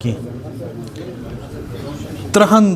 3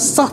7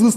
2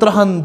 3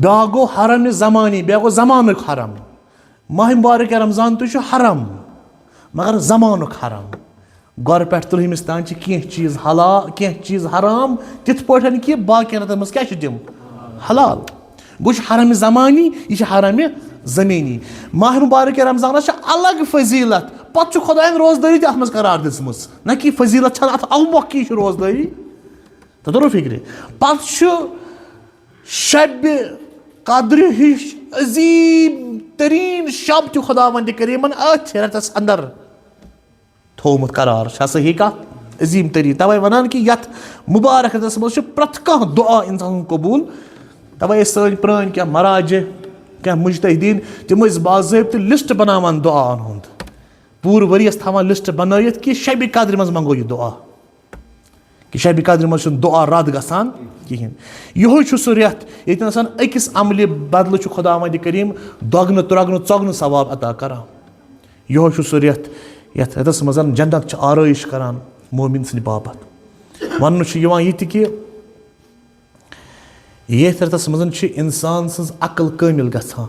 بیٛاکھ گوٚو حرمِ زمانی، بیٛاکھ گوٚو زمانُک حرم. ماہِ مُبارک رمضان تہِ چھُ حرم مگر زمانُک حرم. گۄڈٕ پٮ۪ٹھ تٕرٛہمِس تام چھِ کینٛہہ چیٖز حلال کینٛہہ چیٖز حرام تِتھ پٲٹھۍ کہِ باقین رٮ۪تن منٛز کیٛاہ چھِ تِم حلال. گوٚو چھُ حرمِ زمانی یہِ چھِ حرمِ زمیٖنی. ماہِ مُبارک رمضانس چھِ الگ فضیٖلت، پتہٕ چھُ خۄدایَن روزدٲری تہِ اتھ منٛز قرار دِژمٕژ، نہ کہِ فضیٖلت چھنہٕ اتھ اَوٕ کی چھِ روزدٲری تہٕ توٚرُو فِکرِ. پتہٕ چھُ شبِ قدرِ ہِش عظیٖم تریٖن شب تہِ خۄداوندِ کریٖمن أتھۍ رٮ۪تس انٛدر تھوٚومُت قرار. چھا صحیح کتھ؟ عظیٖم تریٖن. تَوے وَنان کہِ یتھ مُبارک رٮ۪تس منٛز چھُ پرٛٮ۪تھ کانٛہہ دُعا اِنسان سُنٛد قبوٗل. تَوے ٲسۍ سٲنۍ پرٛٲنۍ کینٛہہ مراجہِ کینٛہہ مُجتہدیٖن تِم ٲسۍ باضٲبطہٕ لسٹ بناوان دُعاہن ہُنٛد، پوٗرٕ ؤرِیَس تھاوان لسٹ بنٲیِتھ کہِ شبِ قدرِ منٛز منٛگو یہِ دُعا، کہِ شبِ قدرِ منٛز چھُنہٕ دُعا رد گژھان کِہینۍ. یِہوے چھُ سُہ رٮ۪تھ ییٚتہِ نَسَن أکِس عملہِ بدلہٕ چھُ خۄداوندِ کریٖم دۄگنہٕ ترٛۄگنہٕ ژۄگنہٕ ثواب عطا کران. یِہوے چھُ سُہ رٮ۪تھ یتھ رٮ۪تس منٛز جنت چھِ آرٲیِش کران مومِن سٕنٛدِ باپتھ. وننہٕ چھُ یِوان یہِ تہِ کہِ یتھ رٮ۪تس منٛز چھِ انسان سٕنٛز عقل کٲمِل گژھان.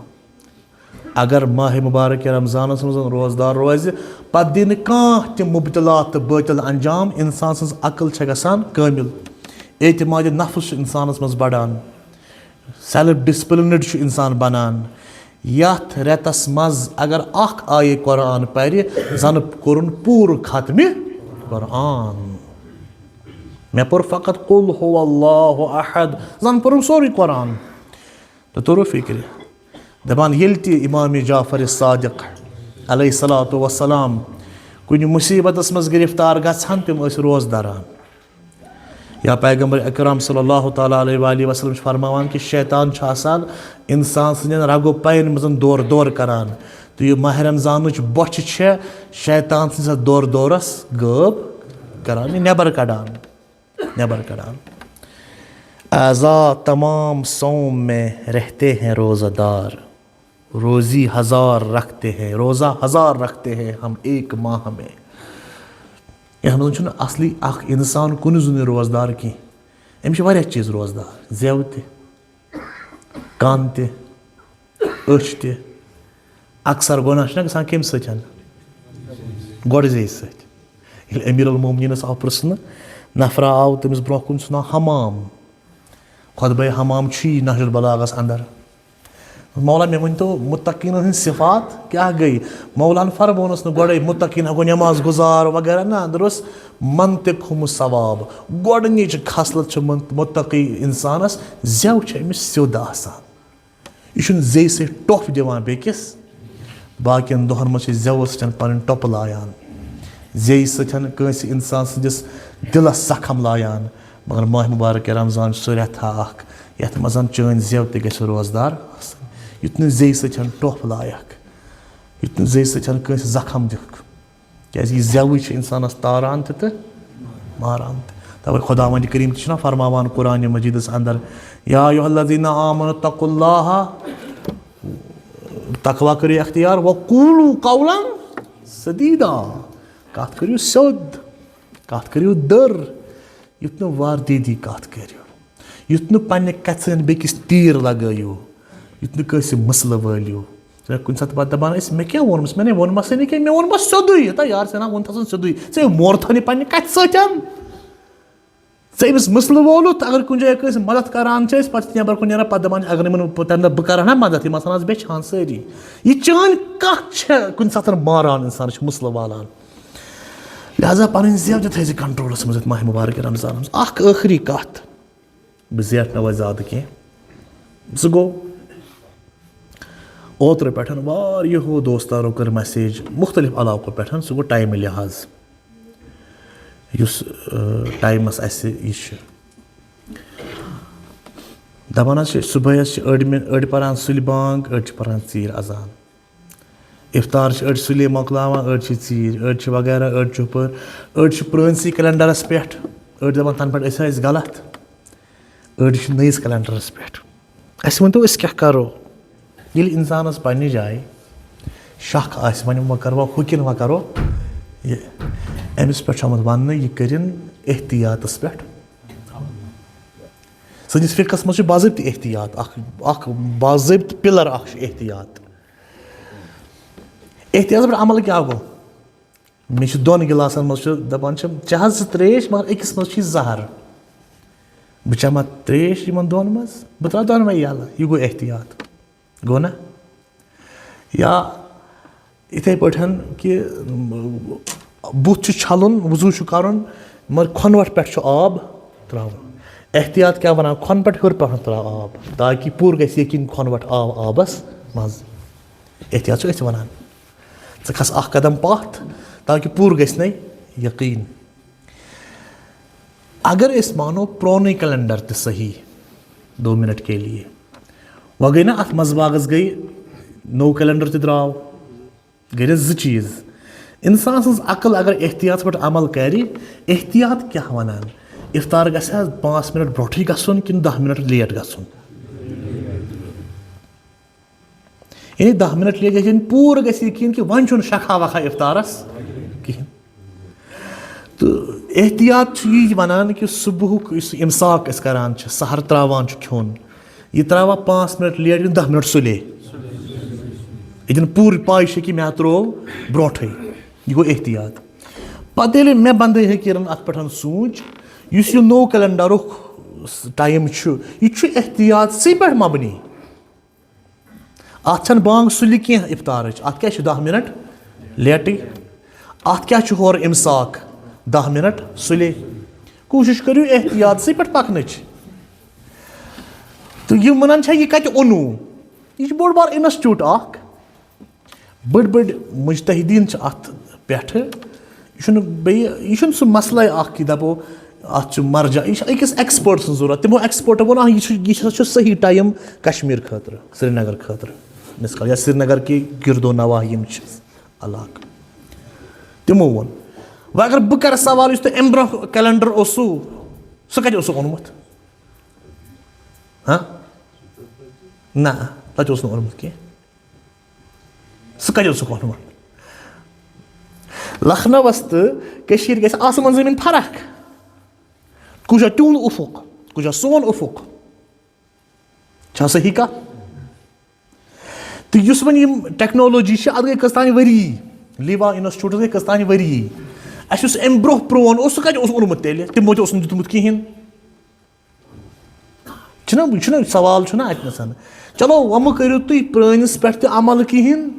اگر ماہِ مُبارک رمضانس منٛز روزدار روزِ پتہٕ دِی نہٕ کانٛہہ تہِ مُبتِلات تہٕ بٲطِل انجام، انسان سٕنٛز عقل چھےٚ گژھان کٲمِل، اعتمادِ نفس چھُ انسانس منٛز بڑان، سیلف ڈسپلنٕڈ چھُ انسان بنان. یتھ رٮ۪تس منٛز اگر اکھ آیے قۄران پرِ زنہٕ کوٚرُن پوٗرٕ ختمہِ قۄران. مےٚ پوٚر فقط قُل ہوٗ اللہُ احد، زن پوٚرُم سورُے قۄران. تہٕ توٚرُو فِکرِ. دپان ییٚلہِ تہِ امامِ جعفر صادق علیہ الصلاتُ وسلام کُنہِ مُصیٖبتس منٛز گرفتار گژھان تِم ٲسۍ روزٕ دَران. یا پیغمبر اکرم صلی اللہ تعالیٰ علیہ وآلہ وسلم چھُ فرماوان کہِ شیطان چھُ آسان انسان سٕنٛدٮ۪ن رگو پین منٛز دورٕ دورٕ کران تہٕ یہِ ماہِ رمضانٕچ بۄچھِ چھےٚ شیطان سٕنٛدِس اتھ دورٕ دورس غٲب کران، یہِ نٮ۪بر کڑان. اعضا تمام صوم میں رہتے ہیں روزہ دار، روزی ہزار رکھتے ہیں، روزہ ہزار رکھتے ہیں ہم ایک ماہ میں. یتھ منٛز چھُنہٕ اصلی اکھ انسان کُنہِ زوٚن روزدار کینٛہہ، أمِس چھِ واریاہ چیٖز روزدار، زٮ۪و تہِ، کن تہِ، أچھ تہِ. اکثر گۄناہ چھُنہ گژھان کمہِ سۭتۍ؟ گۄڈٕ زیٚیہِ سۭتۍ. ییٚلہِ امیٖر المومنیٖنس آو پرژھنہٕ، نفرا آو تٔمِس برونٛہہ کُن چھُ ناو حمام، خۄطبے حمام چھُی نہج البلاغس انٛدر. مولا مےٚ ؤنۍتو مُتقیٖنن ہٕنٛدۍ صفات کیٛاہ گٔے؟ مولاہن فرمونس نہٕ گۄڈے مُتقیٖن گوٚو نٮ۪ماز گُزار وغیرہ، نہ اندر اوس منطق ہومُت ثواب. گۄڈنِچ خصلت چھِ مُتقی انسانس زٮ۪و چھِ أمِس سیوٚد آسان، یہِ چھُنہٕ زیٚیہِ سۭتۍ ٹۄپھ دِوان بیٚکِس. باقین دۄہن منٛز چھِ زٮ۪وٕ سۭتۍ پنٕنۍ ٹۄپہٕ لایان، زیٚیہِ سۭتۍ کٲنٛسہِ انسان سٕنٛدِس دِلس زخم لایان. مگر ماہِ مُبارک رمضان چھُ سُہ رٮ۪تھا اکھ یتھ منٛز چٲنۍ زٮ۪و تہِ گژھِ روزدار آسٕنۍ، یُتھ نہٕ زیٚیہِ سۭتۍ ٹۄپھ لایکھ، یُتھ نہٕ زیٚیہِ سۭتۍ کٲنٛسہِ زخم دِکھ، کیٛازِ یہِ زٮ۪وٕے چھِ انسانس تاران تہِ تہٕ ماران تہِ. توے خۄداوندِ کریٖم تہِ چھُنہ فرماوان قرآنِ مجیٖدس انٛدر یا ایُہا الذیٖنَ آمنوا اتقوا اللٰہ، تقوا کٔرِو اختیار، وقوٗلوٗ قولا سدیٖدا، کتھ کٔرِو سیوٚد، کتھ کٔرِو دٔر، یُتھ نہٕ واردیدی کتھ کٔرِو، یُتھ نہٕ پننہِ کتھِ سۭتۍ بیٚکِس تیٖر لگٲیِو، یُتھ نہٕ کٲنٛسہِ مسلہٕ وٲلِو. کُنہِ ساتہٕ پتہٕ دپان ٲسۍ مےٚ کیٛاہ ووٚنمس، مےٚ نے ووٚنمسٕے نہٕ کینٛہہ، مےٚ ووٚنمس سیوٚدُے. ہتا یار ژےٚ نا ووٚنتھس سیوٚدُے، ژےٚ مورتھن یہِ پننہِ کتھِ سۭتۍ، ژےٚ أمِس مسلہٕ وولُتھ. اگر کُنہِ جایہِ کٲنٛسہِ مدد کران چھِ أسۍ پتہٕ چھِ نٮ۪بر کُن نیران پتہٕ دپان اگر یِمن تمہِ دۄہ بہٕ کرٕ ہا مدد یِم آسان آز بیٚچھان سٲری. یہِ چٲنۍ کتھ چھےٚ کُنہِ ساتہٕ ماران انسانس چھِ مسلہٕ والان. لہٰذا پنٕنۍ زٮ۪و تہِ تھٲیزِ کنٹرولس منٛز یتھ ماہِ مُبارک رمضانس منٛز. اکھ ٲخری کتھ، بہٕ زیٹھٕ نہٕ وۄنۍ زیادٕ کینٛہہ، سُہ گوٚو اوترٕ پٮ۪ٹھ واریاہو دوستانو کٔر مسیج مختلف علاقو پٮ۪ٹھ، سُہ گوٚو ٹایمہِ لحاظ یُس ٹایمس اسہِ یہِ چھُ دپان حظ چھِ صُبحٲے حظ چھِ أڑۍ پران سُلہِ بانٛگ، أڑۍ چھِ پران ژیٖرۍ اذان، افطار چھِ أڑۍ سُلے مۄکلاوان، أڑۍ چھِ ژیٖرۍ، أڑۍ چھِ وغیرہ، أڑۍ چھِ ہُپٲرۍ، أڑۍ چھِ پرٲنسٕے کیلنڈرس پٮ۪ٹھ، أڑۍ دپان تنہٕ پٮ۪ٹھ أسۍ ٲسۍ غلط، أڑۍ چھِ نٔیِس کیلنڈرس پٮ۪ٹھ. اَسہِ ؤنۍتو أسۍ کیٛاہ کرو؟ ییٚلہِ انسانس پننہِ جایہِ شک آسہِ وۄنۍ وۄنۍ کروا ہُہ کِنہٕ وۄنۍ کرو یہِ، أمِس پٮ۪ٹھ چھُ آمُت وننہٕ یہِ کٔرِنۍ احتِیاطس پٮ۪ٹھ. سٲنِس فِقس منٛز چھُ باضٲبطہٕ احتِیاط اکھ باضٲبطہٕ پِلر اکھ چھُ احتِیاط. احتِیاطس پٮ۪ٹھ عمل کیٛاہ گوٚو؟ مےٚ چھُ 2 گِلاسن منٛز چھُ دَپان چھِ چٮ۪ہہ ژٕ ترٛیش مگر أکِس منٛز چھُے زہر. بہٕ چٮ۪مہٕ ترٛیش یِمن 2 منٛز بہٕ ترٛاوٕ دۄنوَے یَلہٕ. یہِ گوٚو احتِیاط گوٚو نا؟ یا یِتھَے پٲٹھۍ کہِ بُتھ چھُ چھلُن وضوٗ چھُ کرُن مگر کھۄنوَٹ پٮ۪ٹھ چھُ آب ترٛاوُن. احتِیاط کیٛاہ وَنان؟ کھۄنہٕ پٮ۪ٹھ ہیوٚر پٮ۪ٹھ ترٛاو آب تاکہِ پوٗرٕ گژھِ یقیٖن کھۄنوَٹ آو آبس منٛز. احتِیاط چھِ أسۍ وَنان. ژٕ کھس اکھ قدم پتھ تاکہِ پوٗرٕ گژھِ نَے یقیٖن. اگر أسۍ مانو پرٛونُے کیلنڈر تہِ صحیح 2 منٹ کے لیے وۄنۍ گٔے نا اتھ منٛز باغس گٔے نوٚو کیلنڈر تہِ درٛاو گٔے نا 2 چیٖز. اِنسان سٕنٛز عقل اگر احتِیاطس پٮ۪ٹھ عمل کرِ احتِیاط کیٛاہ وَنان؟ اِفطار گژھِ ہا 5 منٹ برونٛٹھٕے گژھُن کِنہٕ 10 منٹ لیٹ گژھُن؟ یعنی 10 منٹ لیٹ گژھِ پوٗرٕ گژھِ یقیٖن کہِ وۄنۍ چھُنہٕ شکھا وکھا اِفطارس کِہینۍ. تہٕ احتِیاط چھُ یی وَنان کہِ صبحُک یُس اِمساک أسۍ کران چھِ سحر تراوان چھُ کھیوٚن یہِ تراوان 5 منٹ لیٹ کِنہٕ 10 منٹ سُلے ییٚتٮ۪ن پوٗرٕ پاے چھِ کہِ مےٚ تروو برونٛٹھٕے. یہِ گوٚو احتِیاط. پتہٕ ییٚلہِ مےٚ بنٛدے حقیٖرن اتھ پٮ۪ٹھ سونٛچ یُس یہِ نوٚو کیلنڈرُک ٹایم چھُ یہِ چھُ احتِیاطسٕے پٮ۪ٹھ مبنی. اتھ چھنہٕ بانٛگ سُلہِ کینٛہہ اِفطارٕچ اتھ کیٛاہ چھُ 10 منٹ لیٹٕے. اتھ کیٛاہ چھُ ہورٕ اِمساک 10 منٹ سُلے. کوٗشِش کٔرِو احتِیاطسٕے پٮ۪ٹھ پکنٕچ. تہٕ یِم وَنان چھا یہِ کتہِ اوٚنوٗ؟ یہِ چھُ بوٚڑ بار اِنسٹِچوٗٹ اکھ. بٔڑۍ مُجتہدیٖن چھِ اتھ پٮ۪ٹھٕ. یہِ چھُنہٕ سُہ مسلے اکھ کہِ دپو اتھ چھُ مرجع. یہِ چھُ أکِس ایٚکسپٲٹ سٕنٛز ضروٗرت. تِمو ایٚکسپٲٹو ووٚن یہِ ہسا چھُ صحیح ٹایم کشمیٖر خٲطرٕ سرینگر خٲطرٕ مِثال یا سرینگر کہِ گِردو نواح یِم چھِ علاقہٕ تِمو ووٚن. وۄنۍ اگر بہٕ کرٕ سوال یُس تۄہہِ امہِ برونٛہہ کیلنڈر اوسوٕ سُہ کتہِ اوسُکھ اوٚنمُت؟ نہ تتہِ اوس نہٕ اوٚنمُت کینٛہہ. سُہ کتہِ اوسُکھ اوٚنمُت؟ لکھنوس تہٕ کٔشیٖر گژھِ آسمان زٔمیٖن فرق. کُس چھا تِہُنٛد اُفُق کُس چھا سون اُفُق چھا صحیح کتھ؟ تہٕ یُس وۄنۍ یِم ٹیکنالوجی چھِ اتھ گٔے کٔژتانۍ ؤری لیوا اِنسٹِچوٗٹس گٔے کٔژتانۍ ؤری. اَسہِ یُس اَمہِ برونٛہہ پرون اوس سُہ کتہِ اوس اوٚنمُت تیٚلہِ؟ تِمو تہِ اوس نہٕ دیُتمُت کِہینۍ. چھُنہ سوال چھُنہ اتنس. چلو وۄنۍ مہ کٔرِو تُہۍ پرٲنِس پٮ۪ٹھ تہِ عمل کِہینۍ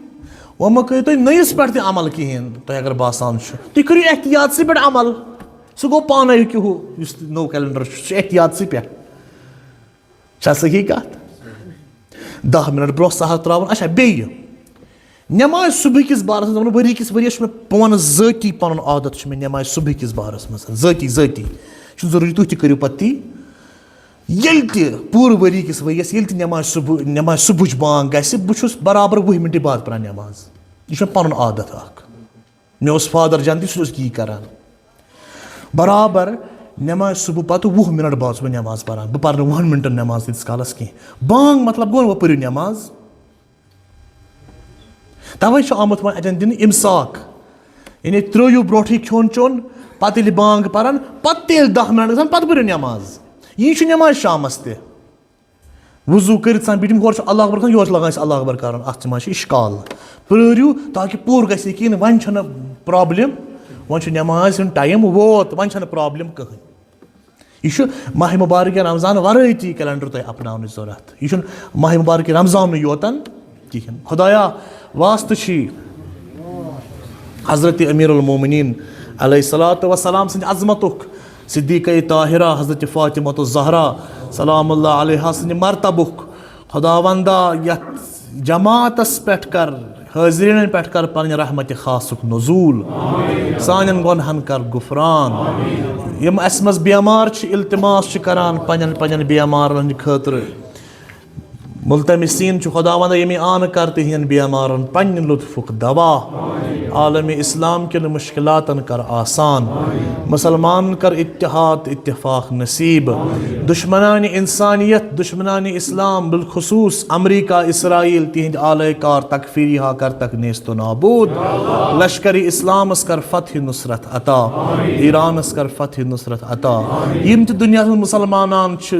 وۄنۍ مہ کٔرِو تُہۍ نٔیِس پٮ۪ٹھ تہِ عمل کِہینۍ. تۄہہِ اگر باسان چھُ تُہۍ کٔرِو احتِیاطسٕے پٮ۪ٹھ عمل. سُہ گوٚو پانے کہِ ہُہ یُس نوٚو کیلنڈر چھُ سُہ چھُ احتِیاطسٕے پٮ۪ٹھ. چھا صحیح کتھ؟ 10 منٹ برونٛہہ سحر تراوُن. اچھا بیٚیہِ نٮ۪ماز صبحہٕ کِس بارس منٛز دپان ؤری کِس ؤریس چھُ مےٚ بہٕ وَنہٕ ذٲتی پنُن عادت چھُ مےٚ نٮ۪مازِ صبحہٕ کِس بارس منٛز ذٲتی چھُنہٕ ضروٗری تُہۍ تہِ کٔرِو پتہٕ تی. ییٚلہِ تہِ پوٗرٕ ؤری کِس ؤریس ییٚلہِ تہِ نٮ۪مازِ صبحٕچ بانٛگ گژھِ بہٕ چھُس برابر 20 مِنٹہِ بعد پران نٮ۪ماز. یہِ چھُ مےٚ پنُن عادت اکھ. مےٚ اوس فادر جان تہِ سُہ اوس یی کران. برابر نٮ۪مازِ صبح پتہٕ 20 مِنٹ بعد چھُس بہٕ نٮ۪ماز پران. بہٕ پرٕ نہٕ 20 مِنٹن نٮ۪ماز تیٖتِس کالس کینٛہہ. بانٛگ مطلب گوٚو وۄنۍ پٔرِو نٮ۪ماز. تَوے چھُ آمُت وۄنۍ اَتٮ۪ن دِنہٕ اِمساک یعنی ترٲیِو برونٛٹھٕے کھیوٚن چیوٚن پتہٕ ییٚلہِ بانٛگ پران پتہٕ تہِ ییٚلہِ 10 مِنٹ گژھان پتہٕ پٔرِو نٮ۪ماز. یی چھُ نٮ۪ماز شامس تہِ. وضوٗ کٔرِتھ بِہِو ہورٕ چھُ اللہ اکبر کران یورٕ چھُ لگان اَسہِ اللہ اکبر کرُن. اتھ منٛز چھُ اِشکال. پرٲرِو تاکہِ پوٗرٕ گژھِ یقیٖن وۄنۍ چھنہٕ پرابلِم وۄنۍ چھُ نٮ۪مازِ ہُنٛد ٹایم ووت وۄنۍ چھنہٕ پرابلِم کٕہٕنۍ. یہِ چھُ ماہِ مُبارکہِ رمضان ورٲے تہِ کیلنڈر تۄہہِ اپناونٕچ ضروٗرت. یہِ چھُنہٕ ماہِ مُبارکہِ رمضانٕے یوتن کِہینۍ. خۄدایا واسطہٕ چھی حضرت امیٖر المومنیٖن علیہ الصلاتُ وسلام سٕنٛدِ عظمتُک صدیٖقے طاہرہ حضرت فاطمۃ الزہرا سلام اللہ علیہا سٕنٛدِ مرتبُک خۄدا وندا یتھ جماعتس پٮ۪ٹھ کر حٲضریٖنن پٮ۪ٹھ کر پنٕنہِ رحمتِ خاصُک نزوٗل. سانٮ۪ن گۄنہن کر غُفران. یِم اسہِ منٛز بٮ۪مار چھِ التماس چھِ کران پنٕنٮ۪ن بٮ۪مارن ہٕنٛدِ خٲطرٕ. مُلتمسیٖن چھُ خۄدا وندا ییٚمہِ آنہٕ کر تِہنٛدٮ۪ن بٮ۪مارن پننہِ لُطفُک دوا. عالمِ اسلام کٮ۪ن مُشکِلاتن کر آسان. مُسلمانن کر اتحاد اتفاق نصیٖب. دُشمنانہِ انسانیت دُشمنانہِ اسلام بالخصوٗص امریکہ اسرایل تِہنٛدۍ آلے کار تکفیٖری ہا کرتکھ نیست و نابوٗد. لشکرِ اسلامس کر فتحِ نُصرت عطا. ایٖرانس کر فتحِ نُصرت عطا. یِم تہِ دُنیاہس منٛز مُسلمانان چھِ